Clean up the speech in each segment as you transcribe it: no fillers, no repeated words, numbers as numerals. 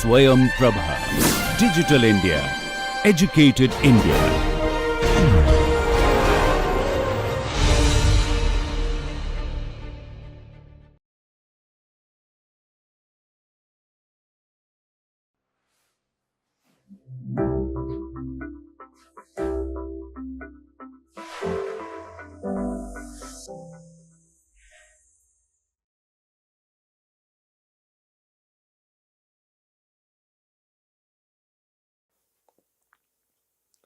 Swayam Prabha. Digital India. Educated India.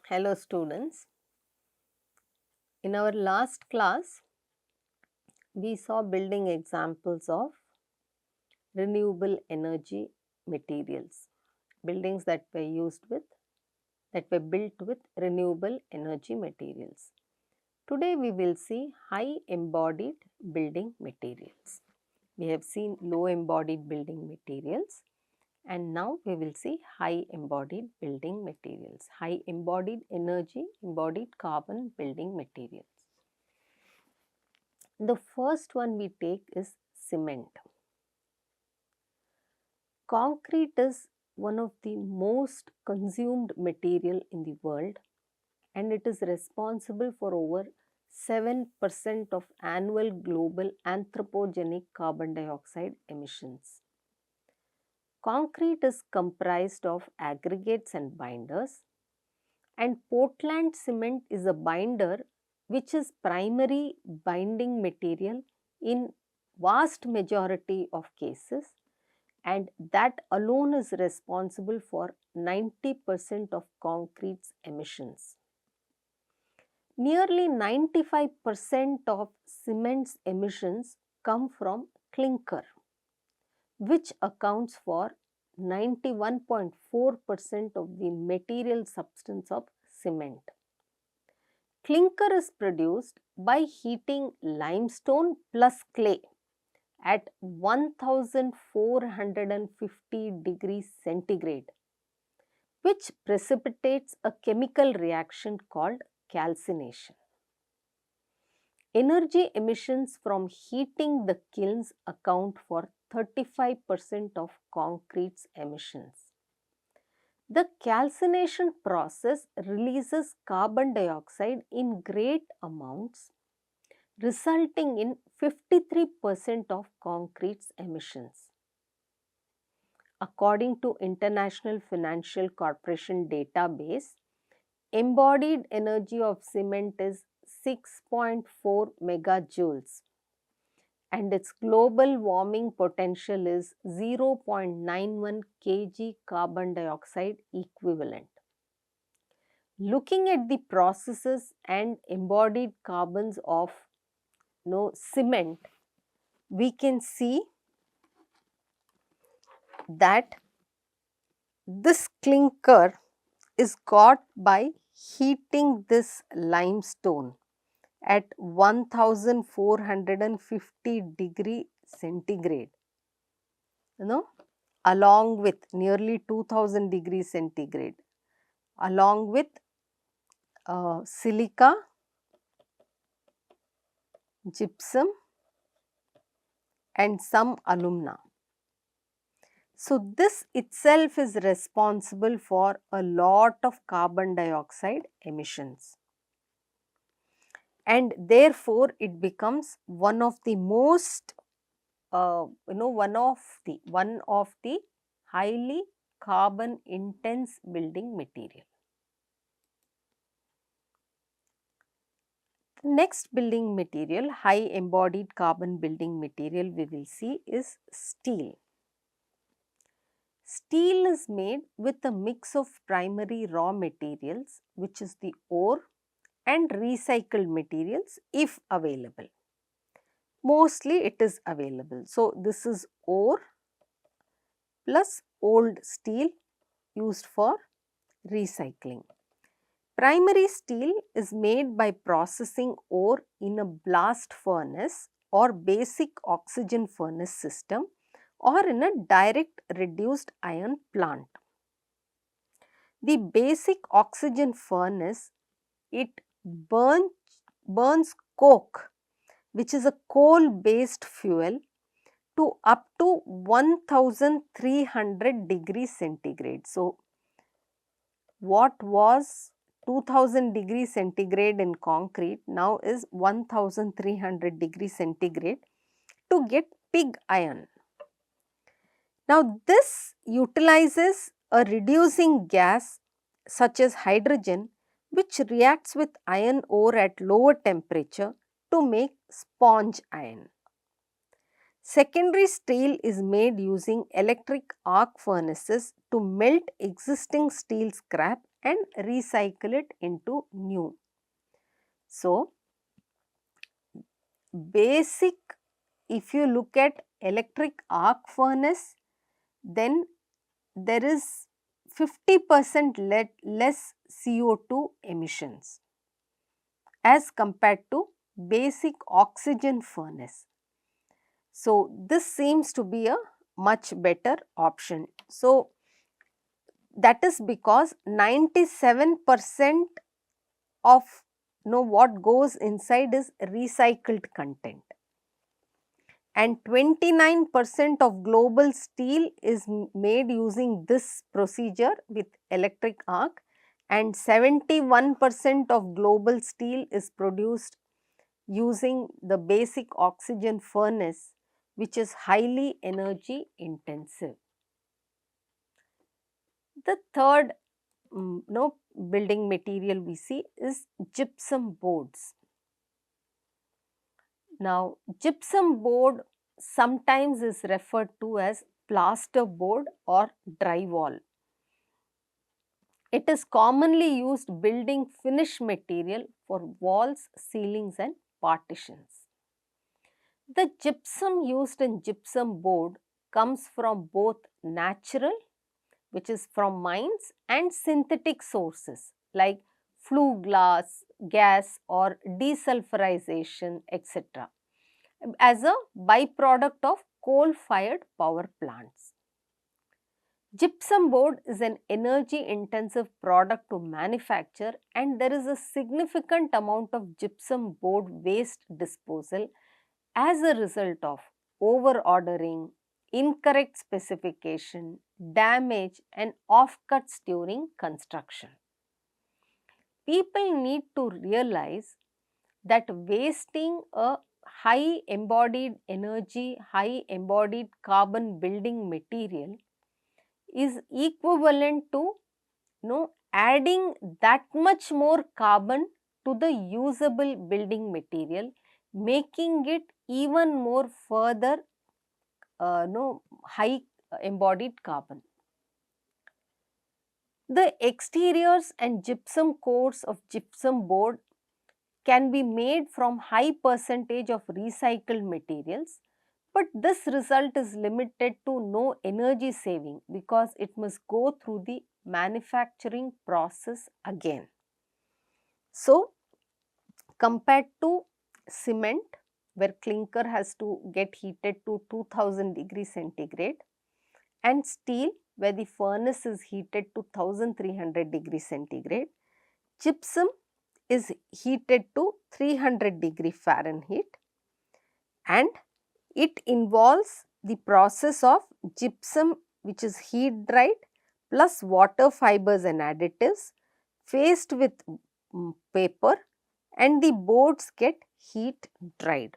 Hello students, in our last class we saw building examples of renewable energy materials, buildings that were built with renewable energy materials. Today we will see high embodied building materials. We have seen low embodied building materials and now we will see high embodied building materials, high embodied energy, embodied carbon building materials. The first one we take is cement. Concrete is one of the most consumed material in the world and it is responsible for over 7% of annual global anthropogenic carbon dioxide emissions. Concrete is comprised of aggregates and binders, and Portland cement is a binder which is primary binding material in vast majority of cases, and that alone is responsible for 90% of concrete's emissions. Nearly 95% of cement's emissions come from clinker, which accounts for 91.4% of the material substance of cement. Clinker is produced by heating limestone plus clay at 1450 degrees centigrade, which precipitates a chemical reaction called calcination. Energy emissions from heating the kilns account for 35% of concrete's emissions. The calcination process releases carbon dioxide in great amounts, resulting in 53% of concrete's emissions. According to International Financial Corporation database, embodied energy of cement is 6.4 megajoules and its global warming potential is 0.91 kg carbon dioxide equivalent. Looking at the processes and embodied carbons of cement, we can see that this clinker is got by heating this limestone at 1450 degree centigrade, along with nearly 2000 degrees centigrade, along with silica, gypsum and some alumina. So, this itself is responsible for a lot of carbon dioxide emissions, and therefore it becomes one of the most one of the highly carbon intense building material. Next building material, high embodied carbon building material we will see is steel. Steel is made with a mix of primary raw materials, which is the ore, and recycled materials if available. Mostly it is available. So, this is ore plus old steel used for recycling. Primary steel is made by processing ore in a blast furnace or basic oxygen furnace system or in a direct reduced iron plant. The basic oxygen furnace, it burns coke, which is a coal based fuel, to up to 1300 degrees centigrade. So, what was 2000 degrees centigrade in concrete now is 1300 degrees centigrade to get pig iron. Now, this utilizes a reducing gas such as hydrogen, which reacts with iron ore at lower temperature to make sponge iron. Secondary steel is made using electric arc furnaces to melt existing steel scrap and recycle it into new. So, basic, if you look at electric arc furnace, then there is 50% less CO2 emissions as compared to basic oxygen furnace. So, this seems to be a much better option. So, that is because 97% of what goes inside is recycled content, and 29% of global steel is made using this procedure with electric arc, and 71% of global steel is produced using the basic oxygen furnace, which is highly energy intensive. The third building material we see is gypsum boards. Now, gypsum board sometimes is referred to as plaster board or drywall. It is commonly used building finish material for walls, ceilings and partitions. The gypsum used in gypsum board comes from both natural, which is from mines, and synthetic sources like flue gas or desulfurization, etc., as a byproduct of coal-fired power plants. Gypsum board is an energy intensive product to manufacture, and there is a significant amount of gypsum board waste disposal as a result of over ordering, incorrect specification, damage and offcuts during construction. People need to realize that wasting a high embodied energy, high embodied carbon building material is equivalent to adding that much more carbon to the usable building material, making it even more further high embodied carbon. The exteriors and gypsum cores of gypsum board can be made from high percentage of recycled materials, but this result is limited to no energy saving because it must go through the manufacturing process again. So, compared to cement, where clinker has to get heated to 2000 degrees centigrade, and steel, where the furnace is heated to 1300 degrees centigrade, gypsum is heated to 300 degree Fahrenheit, and it involves the process of gypsum, which is heat dried, plus water fibers and additives faced with paper, and the boards get heat dried,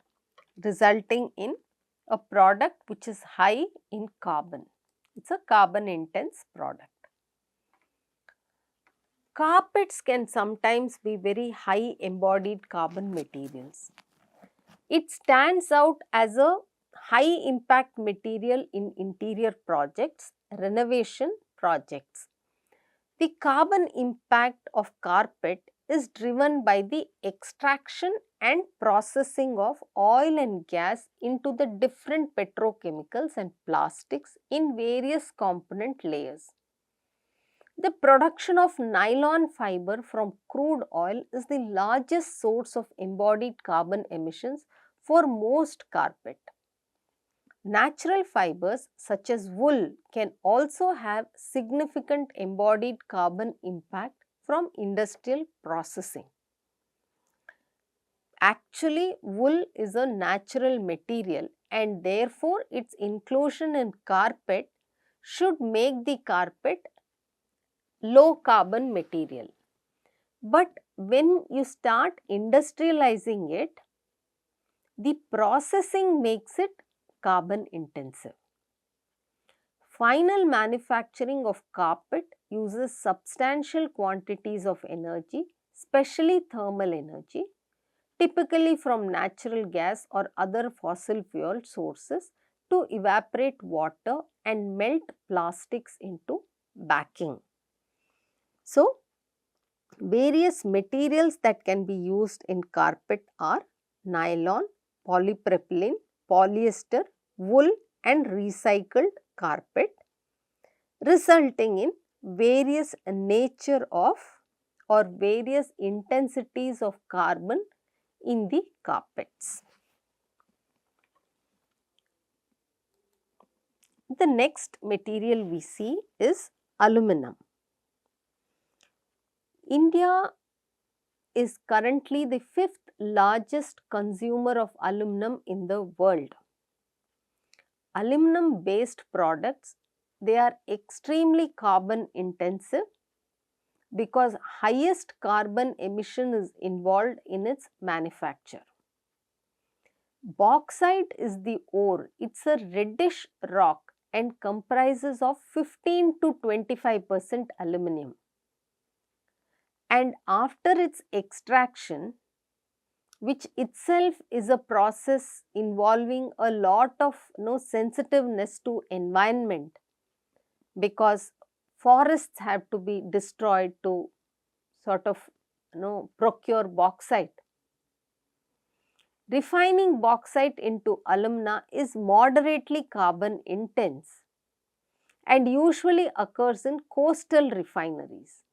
resulting in a product which is high in carbon. It's a carbon intense product. Carpets can sometimes be very high embodied carbon materials. It stands out as a high impact material in interior projects, renovation projects. The carbon impact of carpet is driven by the extraction and processing of oil and gas into the different petrochemicals and plastics in various component layers. The production of nylon fiber from crude oil is the largest source of embodied carbon emissions for most carpet. Natural fibers such as wool can also have significant embodied carbon impact from industrial processing. Actually, wool is a natural material and therefore its inclusion in carpet should make the carpet low carbon material. But when you start industrializing it, the processing makes it carbon intensive. Final manufacturing of carpet uses substantial quantities of energy, especially thermal energy, typically from natural gas or other fossil fuel sources, to evaporate water and melt plastics into backing. So, various materials that can be used in carpet are nylon, polypropylene, polyester, wool and recycled carpet, resulting in various nature of or various intensities of carbon in the carpets. The next material we see is aluminum. India is currently the fifth largest consumer of aluminum in the world. Aluminum based products, they are extremely carbon intensive because highest carbon emission is involved in its manufacture. Bauxite is the ore. It's a reddish rock and comprises of 15 to 25% aluminum. And after its extraction, which itself is a process involving a lot of sensitiveness to environment, because forests have to be destroyed to sort of procure bauxite. Refining bauxite into alumina is moderately carbon intense and usually occurs in coastal refineries.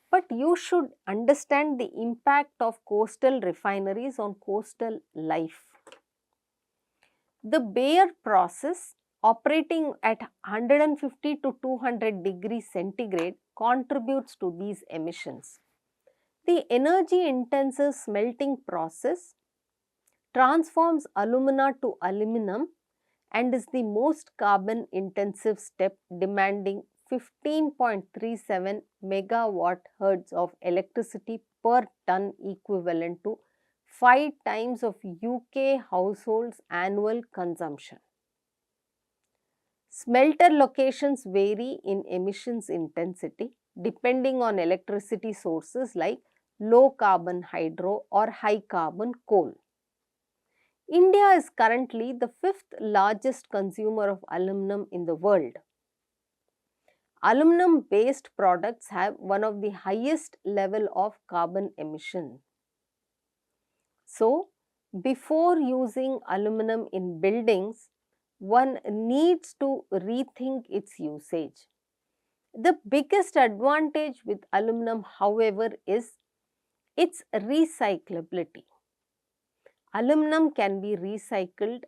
But you should understand the impact of coastal refineries on coastal life. The Bayer process, operating at 150 to 200 degrees centigrade, contributes to these emissions. The energy intensive smelting process transforms alumina to aluminum and is the most carbon intensive step, demanding 15.37 megawatt hertz of electricity per ton, equivalent to 5 times of UK households' annual consumption. Smelter locations vary in emissions intensity depending on electricity sources like low carbon hydro or high carbon coal. India is currently the fifth largest consumer of aluminum in the world. Aluminum based products have one of the highest level of carbon emission. So, before using aluminum in buildings, one needs to rethink its usage. The biggest advantage with aluminum, however, is its recyclability. Aluminum can be recycled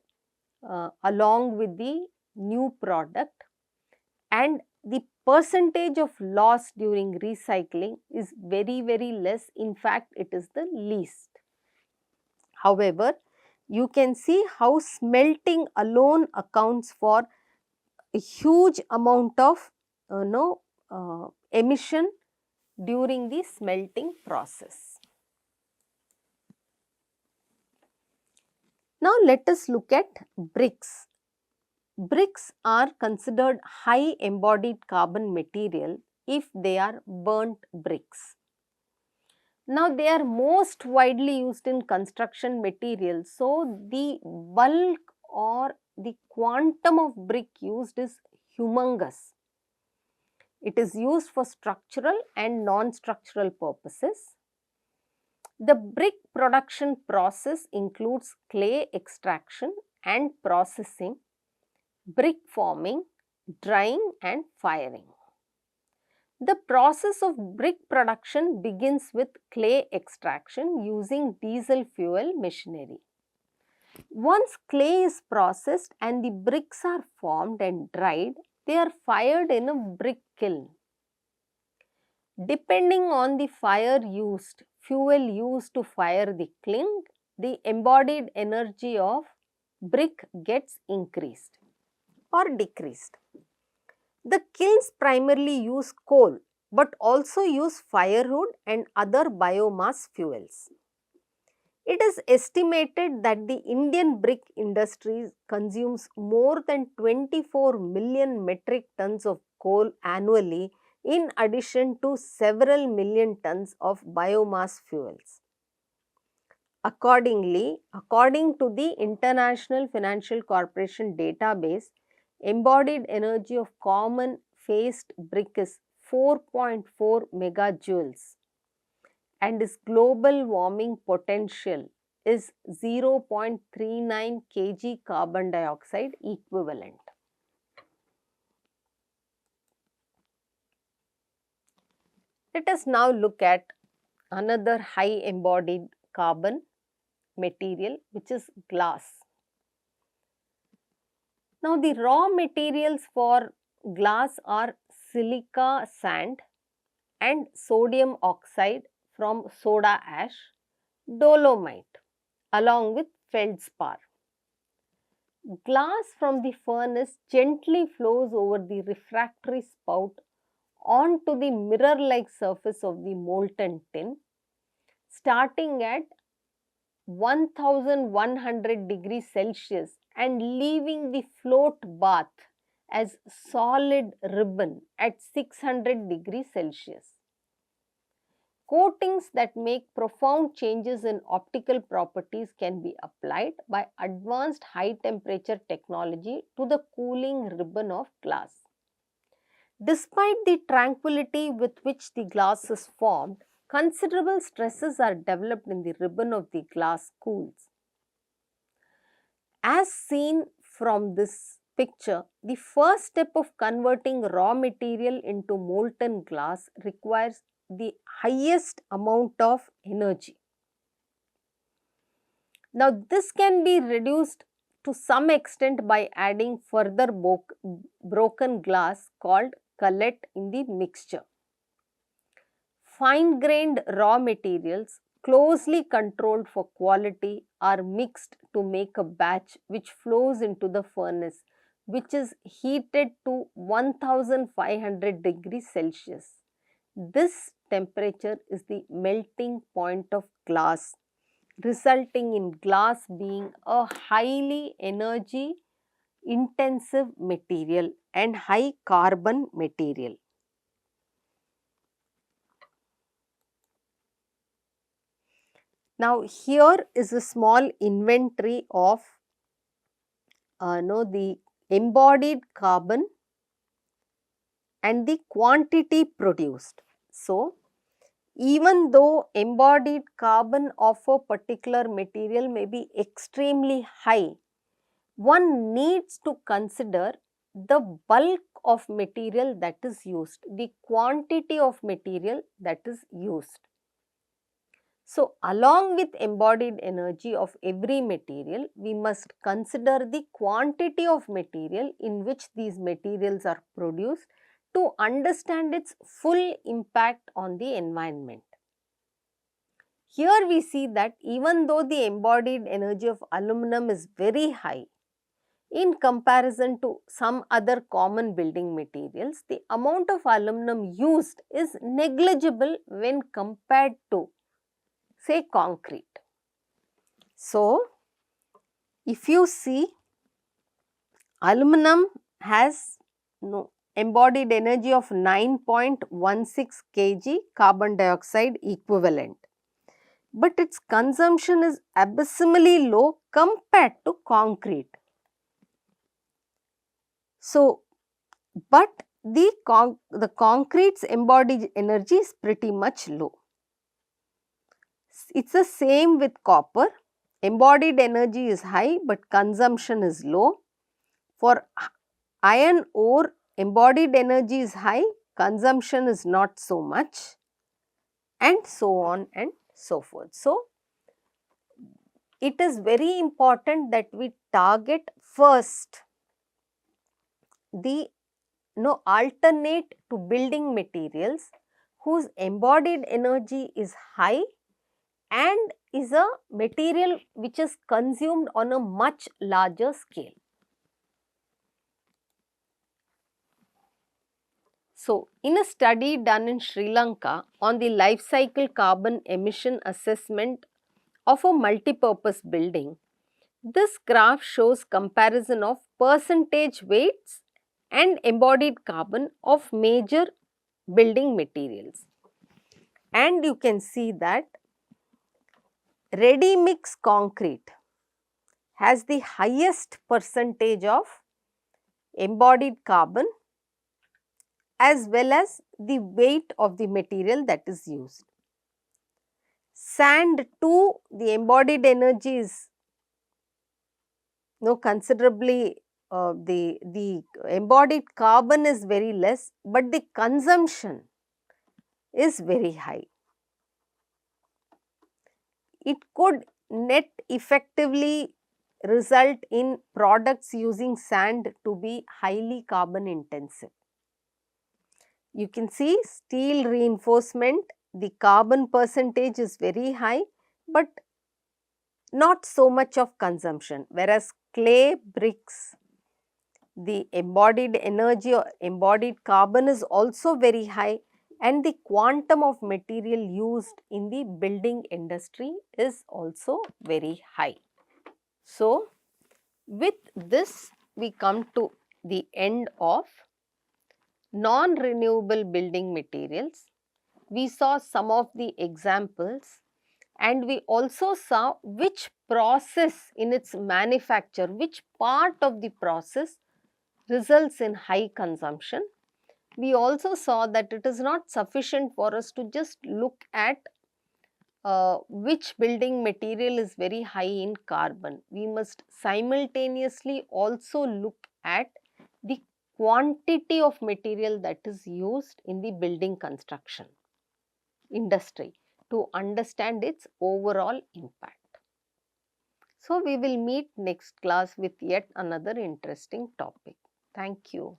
along with the new product, and the percentage of loss during recycling is very, very less. In fact, it is the least. However, you can see how smelting alone accounts for a huge amount of emission during the smelting process. Now, let us look at bricks. Bricks are considered high embodied carbon material if they are burnt bricks. Now, they are most widely used in construction materials, so the bulk or the quantum of brick used is humongous. It is used for structural and non-structural purposes. The brick production process includes clay extraction and processing, brick forming, drying and firing. The process of brick production begins with clay extraction using diesel fuel machinery. Once clay is processed and the bricks are formed and dried, they are fired in a brick kiln. Depending on the fuel used to fire the kiln, the embodied energy of brick gets increased or decreased. The kilns primarily use coal but also use firewood and other biomass fuels. It is estimated that the Indian brick industry consumes more than 24 million metric tons of coal annually, in addition to several million tons of biomass fuels. Accordingly, according to the International Financial Corporation database, embodied energy of common faced brick is 4.4 megajoules and its global warming potential is 0.39 kg carbon dioxide equivalent. Let us now look at another high embodied carbon material, which is glass. Now, the raw materials for glass are silica sand and sodium oxide from soda ash, dolomite along with feldspar. Glass from the furnace gently flows over the refractory spout onto the mirror-like surface of the molten tin, starting at 1100 degrees Celsius and leaving the float bath as solid ribbon at 600 degrees Celsius. Coatings that make profound changes in optical properties can be applied by advanced high temperature technology to the cooling ribbon of glass. Despite the tranquility with which the glass is formed, considerable stresses are developed in the ribbon of the glass cools. As seen from this picture, the first step of converting raw material into molten glass requires the highest amount of energy. Now, this can be reduced to some extent by adding further broken glass called cullet in the mixture. Fine-grained raw materials, closely controlled for quality, are mixed to make a batch which flows into the furnace, which is heated to 1500 degrees Celsius. This temperature is the melting point of glass, resulting in glass being a highly energy intensive material and high carbon material. Now, here is a small inventory of the embodied carbon and the quantity produced. So, even though embodied carbon of a particular material may be extremely high, one needs to consider the bulk of material that is used, the quantity of material that is used. So, along with embodied energy of every material, we must consider the quantity of material in which these materials are produced to understand its full impact on the environment. Here we see that even though the embodied energy of aluminum is very high, in comparison to some other common building materials, the amount of aluminum used is negligible when compared to, say, concrete. So, if you see, aluminum has embodied energy of 9.16 kg carbon dioxide equivalent, but its consumption is abysmally low compared to concrete. So, but the concrete's embodied energy is pretty much low. It's the same with copper. Embodied energy is high but consumption is low. For iron ore, embodied energy is high, consumption is not so much, and so on and so forth. So, it is very important that we target first the alternate to building materials whose embodied energy is high and is a material which is consumed on a much larger scale. So, in a study done in Sri Lanka on the life cycle carbon emission assessment of a multipurpose building, this graph shows comparison of percentage weights and embodied carbon of major building materials. And you can see that ready mix concrete has the highest percentage of embodied carbon as well as the weight of the material that is used. Sand too, the embodied energy is considerably, the embodied carbon is very less, but the consumption is very high. It could net effectively result in products using sand to be highly carbon intensive. You can see steel reinforcement, the carbon percentage is very high, but not so much of consumption, whereas clay bricks, the embodied energy or embodied carbon is also very high, and the quantum of material used in the building industry is also very high. So, with this we come to the end of non-renewable building materials. We saw some of the examples, and we also saw which process in its manufacture, which part of the process results in high consumption. We also saw that it is not sufficient for us to just look at which building material is very high in carbon. We must simultaneously also look at the quantity of material that is used in the building construction industry to understand its overall impact. So, we will meet next class with yet another interesting topic. Thank you.